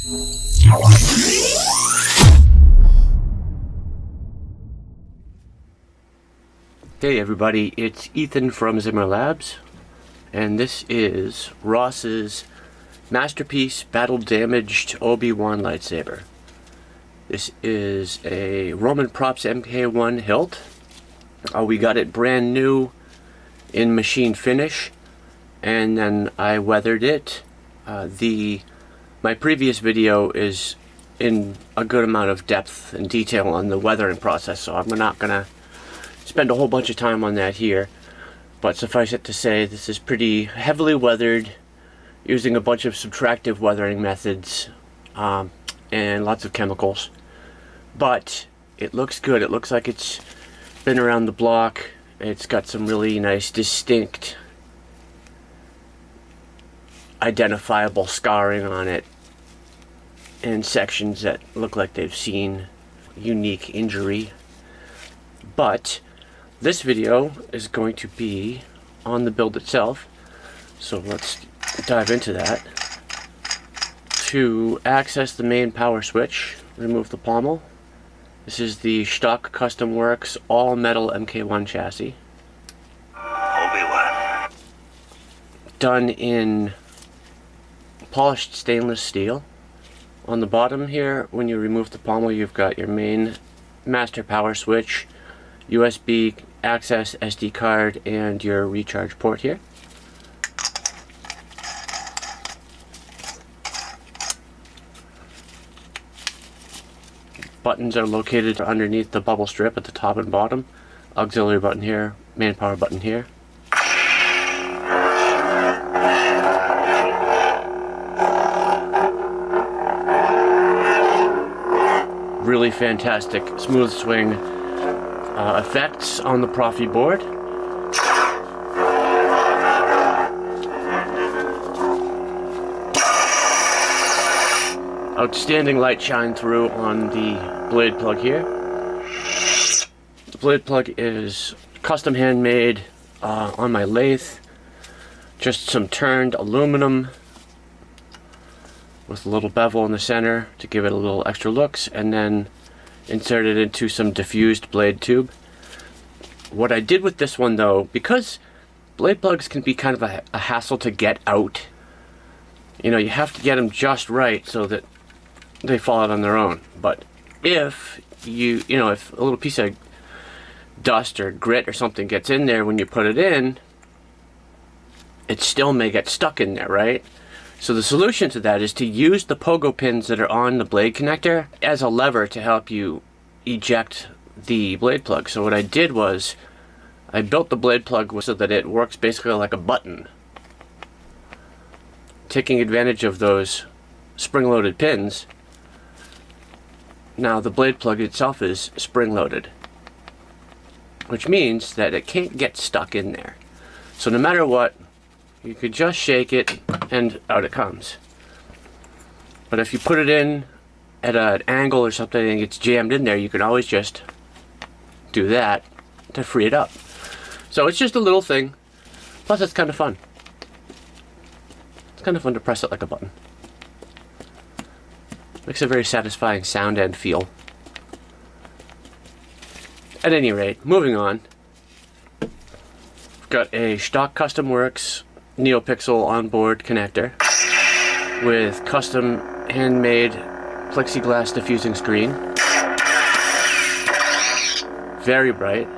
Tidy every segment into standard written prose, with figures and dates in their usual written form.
Hey everybody, it's Ethan from Zimmer Labs, and this is Ross's Masterpiece Battle Damaged Obi-Wan Lightsaber. This is a Roman Props MK1 hilt. We got it brand new in machine finish, and then I weathered it. My previous video is in a good amount of depth and detail on the weathering process, so I'm not gonna spend a whole bunch of time on that here, but suffice it to say this is pretty heavily weathered using a bunch of subtractive weathering methods and lots of chemicals, but it looks good. It looks like it's been around the block. It's got some really nice distinct identifiable scarring on it and sections that look like they've seen unique injury. But this video is going to be on the build itself, so let's dive into that. To access the main power switch, remove the pommel. This is the stock Custom Works all metal MK1 chassis. Obi-Wan. Done in polished stainless steel. On the bottom here, when you remove the pommel, you've got your main master power switch, USB access, SD card, and your recharge port here. Buttons are located underneath the bubble strip at the top and bottom. Auxiliary button here, main power button here. Really fantastic smooth swing effects on the proffieboard. Outstanding light shine through on the blade plug here. The blade plug is custom handmade on my lathe. Just some turned aluminum with a little bevel in the center to give it a little extra looks, and then inserted into some diffused blade tube. What I did with this one though, because blade plugs can be kind of a hassle to get out, you know, you have to get them just right so that they fall out on their own. But if if a little piece of dust or grit or something gets in there when you put it in, it still may get stuck in there, right? So the solution to that is to use the pogo pins that are on the blade connector as a lever to help you eject the blade plug. So what I did was I built the blade plug so that it works basically like a button, taking advantage of those spring-loaded pins. Now the blade plug itself is spring-loaded, which means that it can't get stuck in there. So no matter what, you could just shake it and out it comes. But if you put it in at an angle or something and it's jammed in there, you can always just do that to free it up. So it's just a little thing. Plus it's kind of fun. It's kind of fun to press it like a button. Makes a very satisfying sound and feel. At any rate, moving on. We've got a stock Custom Works NeoPixel onboard connector with custom handmade plexiglass diffusing screen. Very bright.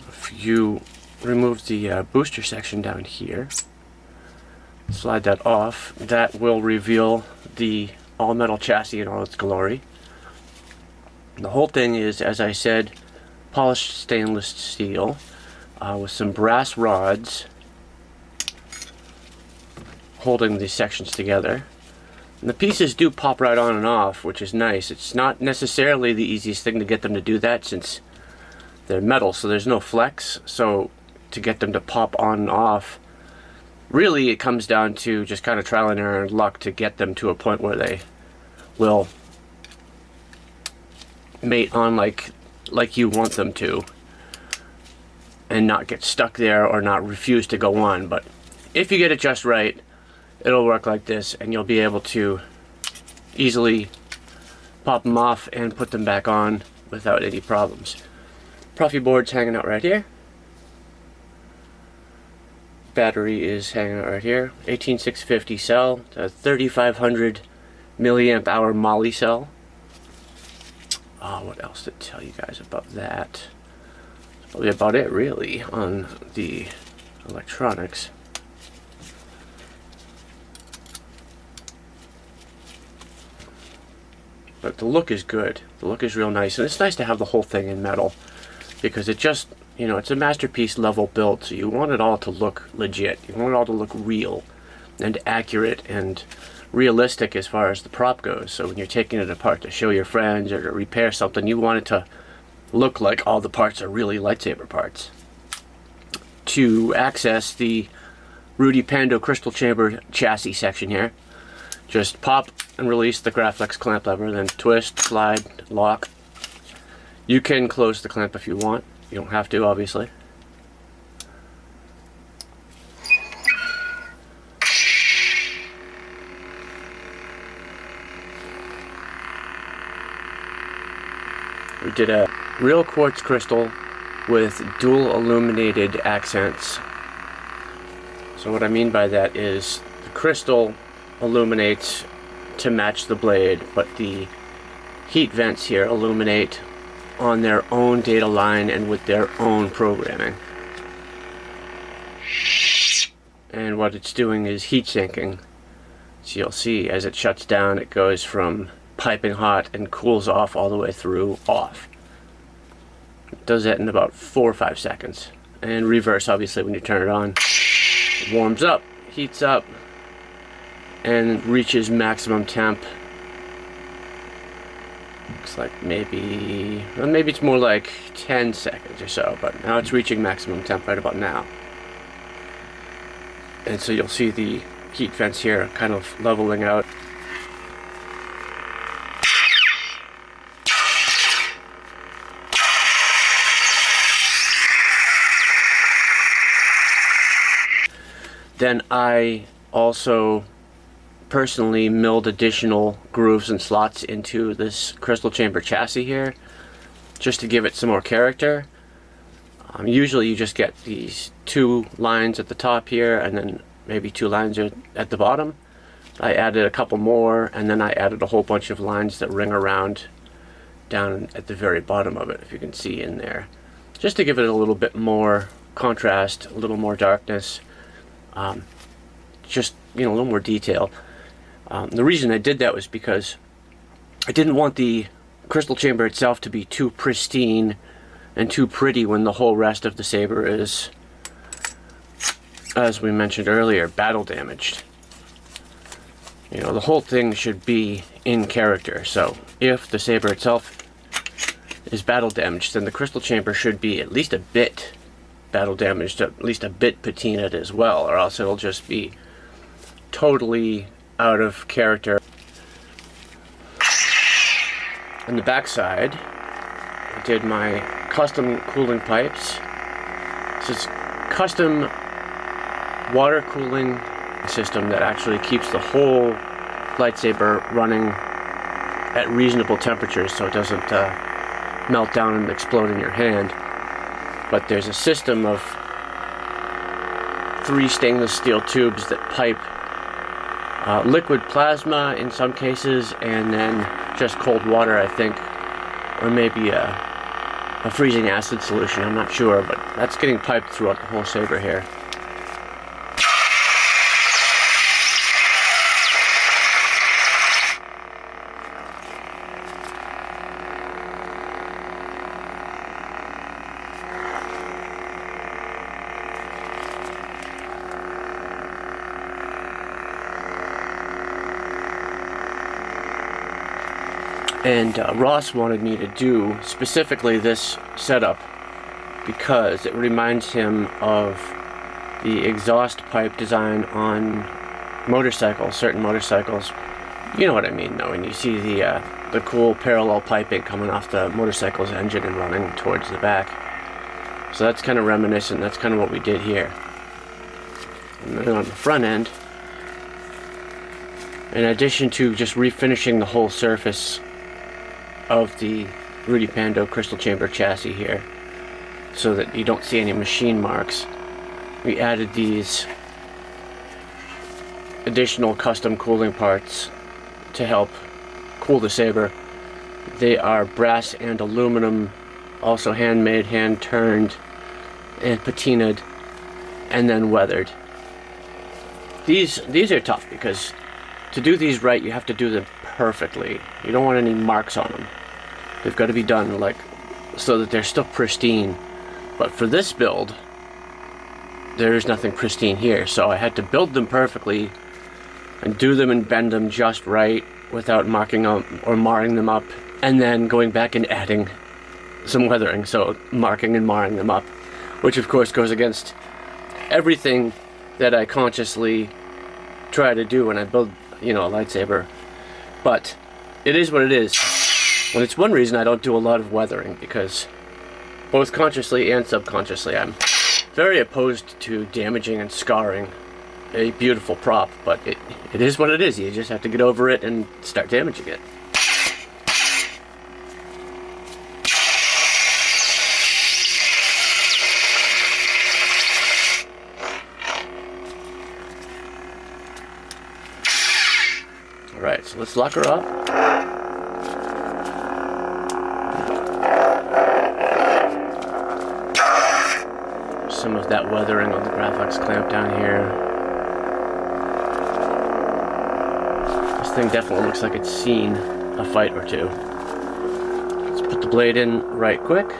If you remove the booster section down here, slide that off, that will reveal the all-metal chassis in all its glory. The whole thing is, as I said, polished stainless steel with some brass rods holding these sections together. And the pieces do pop right on and off, which is nice. It's not necessarily the easiest thing to get them to do that since they're metal, so there's no flex. So to get them to pop on and off, really it comes down to just kind of trial and error and luck to get them to a point where they will mate on like you want them to and not get stuck there or not refuse to go on. But if you get it just right, it'll work like this, and you'll be able to easily pop them off and put them back on without any problems. Proffieboard's hanging out right here. Battery is hanging out right here. 18650 cell, a 3500 milliamp hour Moly cell. What else to tell you guys about that? That's probably about it, really, on the electronics. But the look is good. The look is real nice, and it's nice to have the whole thing in metal, because it just, you know, it's a Masterpiece level build, so you want it all to look legit. You want it all to look real and accurate and realistic as far as the prop goes. So when you're taking it apart to show your friends or to repair something, you want it to look like all the parts are really lightsaber parts. To access the Rudy Pando crystal chamber chassis section here, just pop and release the Graflex clamp lever, then twist, slide, lock. You can close the clamp if you want. You don't have to, obviously. We did a real quartz crystal with dual illuminated accents. So what I mean by that is the crystal illuminates to match the blade, but the heat vents here illuminate on their own data line and with their own programming. And what it's doing is heat sinking. So you'll see as it shuts down, it goes from piping hot and cools off all the way through off. It does that in about 4 or 5 seconds. And reverse, obviously, when you turn it on. It warms up, heats up, and reaches maximum temp. Looks like maybe it's more like 10 seconds or so, but now it's reaching maximum temp right about now. And so you'll see the heat vents here kind of leveling out. Then I also personally milled additional grooves and slots into this crystal chamber chassis here, just to give it some more character. Usually you just get these 2 lines at the top here, and then maybe 2 lines at the bottom. I added a couple more, and then I added a whole bunch of lines that ring around down at the very bottom of it, if you can see in there, just to give it a little bit more contrast, a little more darkness, just, you know, a little more detail. The reason I did that was because I didn't want the crystal chamber itself to be too pristine and too pretty when the whole rest of the saber is, as we mentioned earlier, battle damaged. You know, the whole thing should be in character. So if the saber itself is battle damaged, then the crystal chamber should be at least a bit battle damaged, at least a bit patinaed as well, or else it'll just be totally out of character. On the back side, I did my custom cooling pipes. This is custom water cooling system that actually keeps the whole lightsaber running at reasonable temperatures so it doesn't melt down and explode in your hand. But there's a system of 3 stainless steel tubes that pipe liquid plasma in some cases, and then just cold water, I think, or maybe a freezing acid solution, I'm not sure, but that's getting piped throughout the whole saber here. And Ross wanted me to do specifically this setup because it reminds him of the exhaust pipe design on motorcycles, certain motorcycles. You know what I mean, though, when you see the cool parallel piping coming off the motorcycle's engine and running towards the back. So that's kind of reminiscent. That's kind of what we did here. And then on the front end, in addition to just refinishing the whole surface of the Rudy Pando crystal chamber chassis here so that you don't see any machine marks, we added these additional custom cooling parts to help cool the saber. They are brass and aluminum, also handmade, hand turned and patinaed and then weathered. These are tough because to do these right you have to do them perfectly. You don't want any marks on them. They've got to be done like so that they're still pristine. But for this build there is nothing pristine here, so I had to build them perfectly and do them and bend them just right without marking up or marring them up, and then going back and adding some weathering, so marking and marring them up, which of course goes against everything that I consciously try to do when I build, you know, a lightsaber. But it is what it is, and it's one reason I don't do a lot of weathering, because both consciously and subconsciously I'm very opposed to damaging and scarring a beautiful prop, but it is what it is. You just have to get over it and start damaging it. Alright, so let's lock her up. Some of that weathering on the Graphics clamp down here. This thing definitely looks like it's seen a fight or two. Let's put the blade in right quick.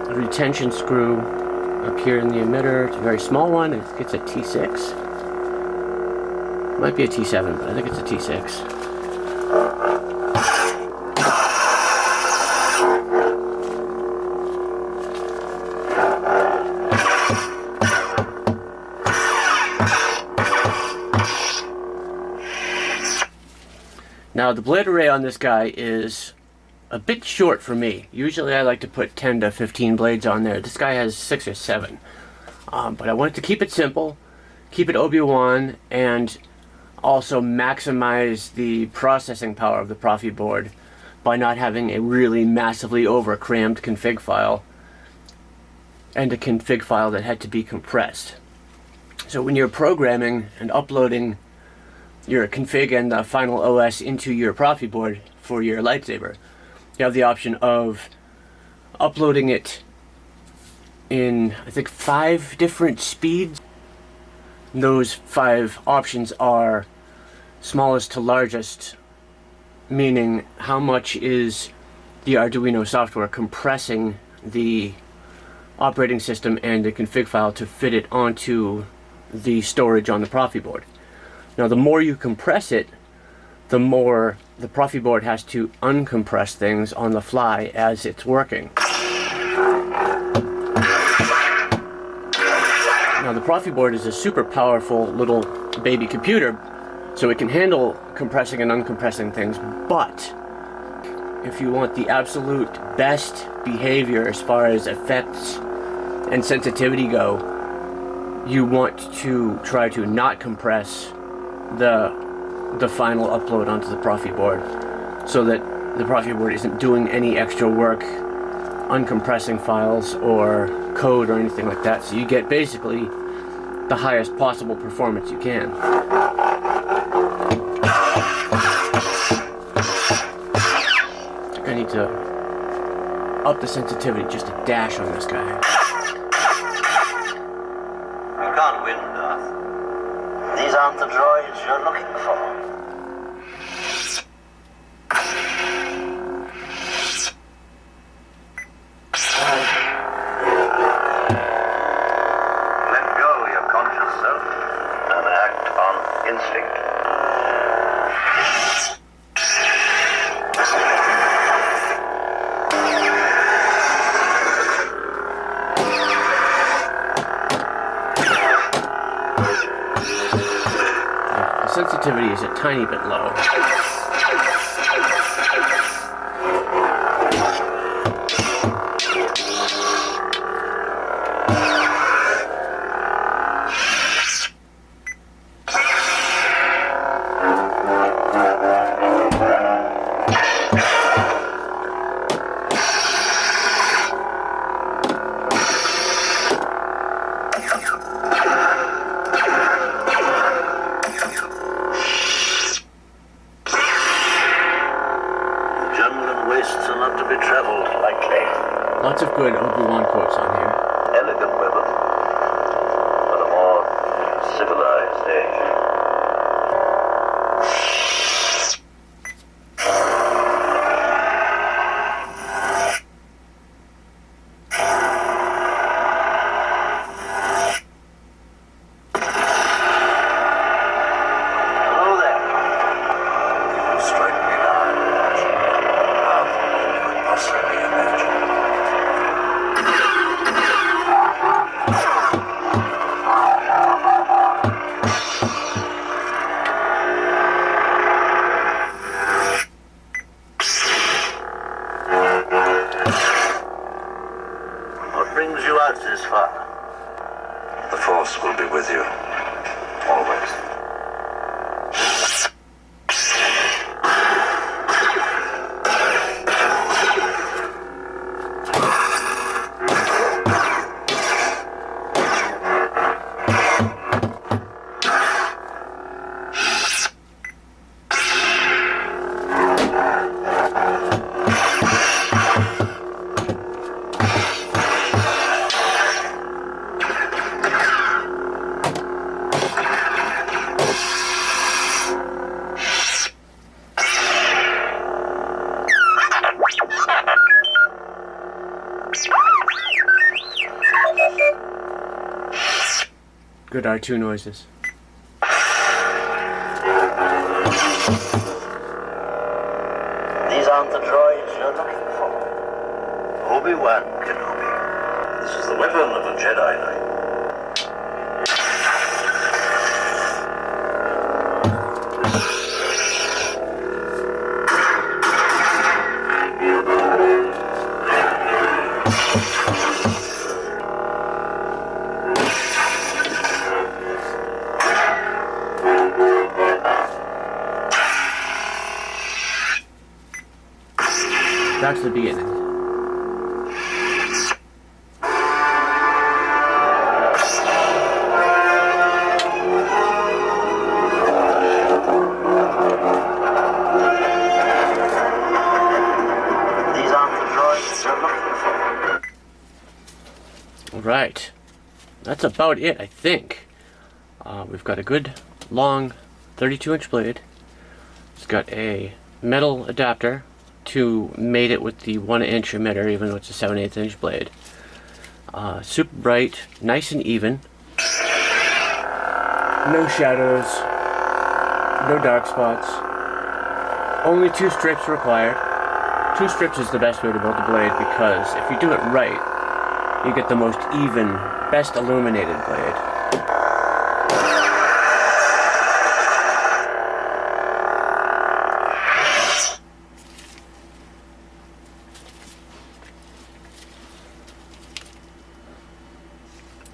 A retention screw up here in the emitter. It's a very small one. I think it's a T6. Might be a T7, but I think it's a T6. Now the blade array on this guy is a bit short for me. Usually I like to put 10 to 15 blades on there. This guy has 6 or 7. But I wanted to keep it simple, keep it Obi-Wan, and also maximize the processing power of the proffieboard by not having a really massively over-crammed config file and a config file that had to be compressed. So when you're programming and uploading your config and the final OS into your proffieboard for your lightsaber, you have the option of uploading it in, I think, 5 different speeds. Those 5 options are smallest to largest, meaning how much is the Arduino software compressing the operating system and the config file to fit it onto the storage on the proffieboard. Now the more you compress it, the more the proffieboard has to uncompress things on the fly as it's working. Now the proffieboard is a super powerful little baby computer, so it can handle compressing and uncompressing things, but if you want the absolute best behavior as far as effects and sensitivity go, you want to try to not compress the final upload onto the proffieboard, so that the proffieboard isn't doing any extra work uncompressing files or code or anything like that, so you get basically the highest possible performance you can. I need to up the sensitivity just a dash on this guy. You can't win, Darth. These aren't the droids you're looking for. Let go your conscious self and act on instinct. The sensitivity is a tiny bit low. of good Obi-Wan quotes on here. Elegant weapon, but a more civilized age. Hello there. You strike me now as more powerful than you could possibly imagine. What brings you out this far? The Force will be with you. Always. Good R2 noises. These aren't the droids you're looking for. Obi-Wan Kenobi. This is the weapon of a Jedi Knight. Back to the beginning. These aren't the droids you're looking for. Right. That's about it, I think. We've got a good, long, 32-inch blade. It's got a metal adapter to mate it with the 1-inch emitter, even though it's a 7/8 inch blade. Super bright, nice and even. No shadows, no dark spots. Only 2 strips required. 2 strips is the best way to build a blade because if you do it right, you get the most even, best illuminated blade.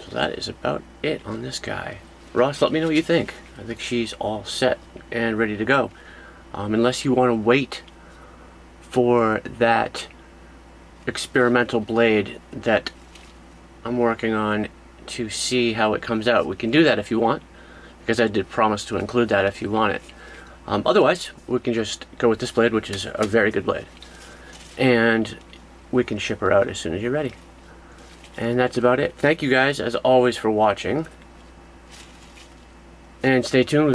So that is about it on this guy. Ross, let me know what you think. I think she's all set and ready to go. Unless you want to wait for that experimental blade that I'm working on to see how it comes out. We can do that if you want, because I did promise to include that if you want it. Otherwise, we can just go with this blade, which is a very good blade. And we can ship her out as soon as you're ready. And that's about it. Thank you guys, as always, for watching. And stay tuned.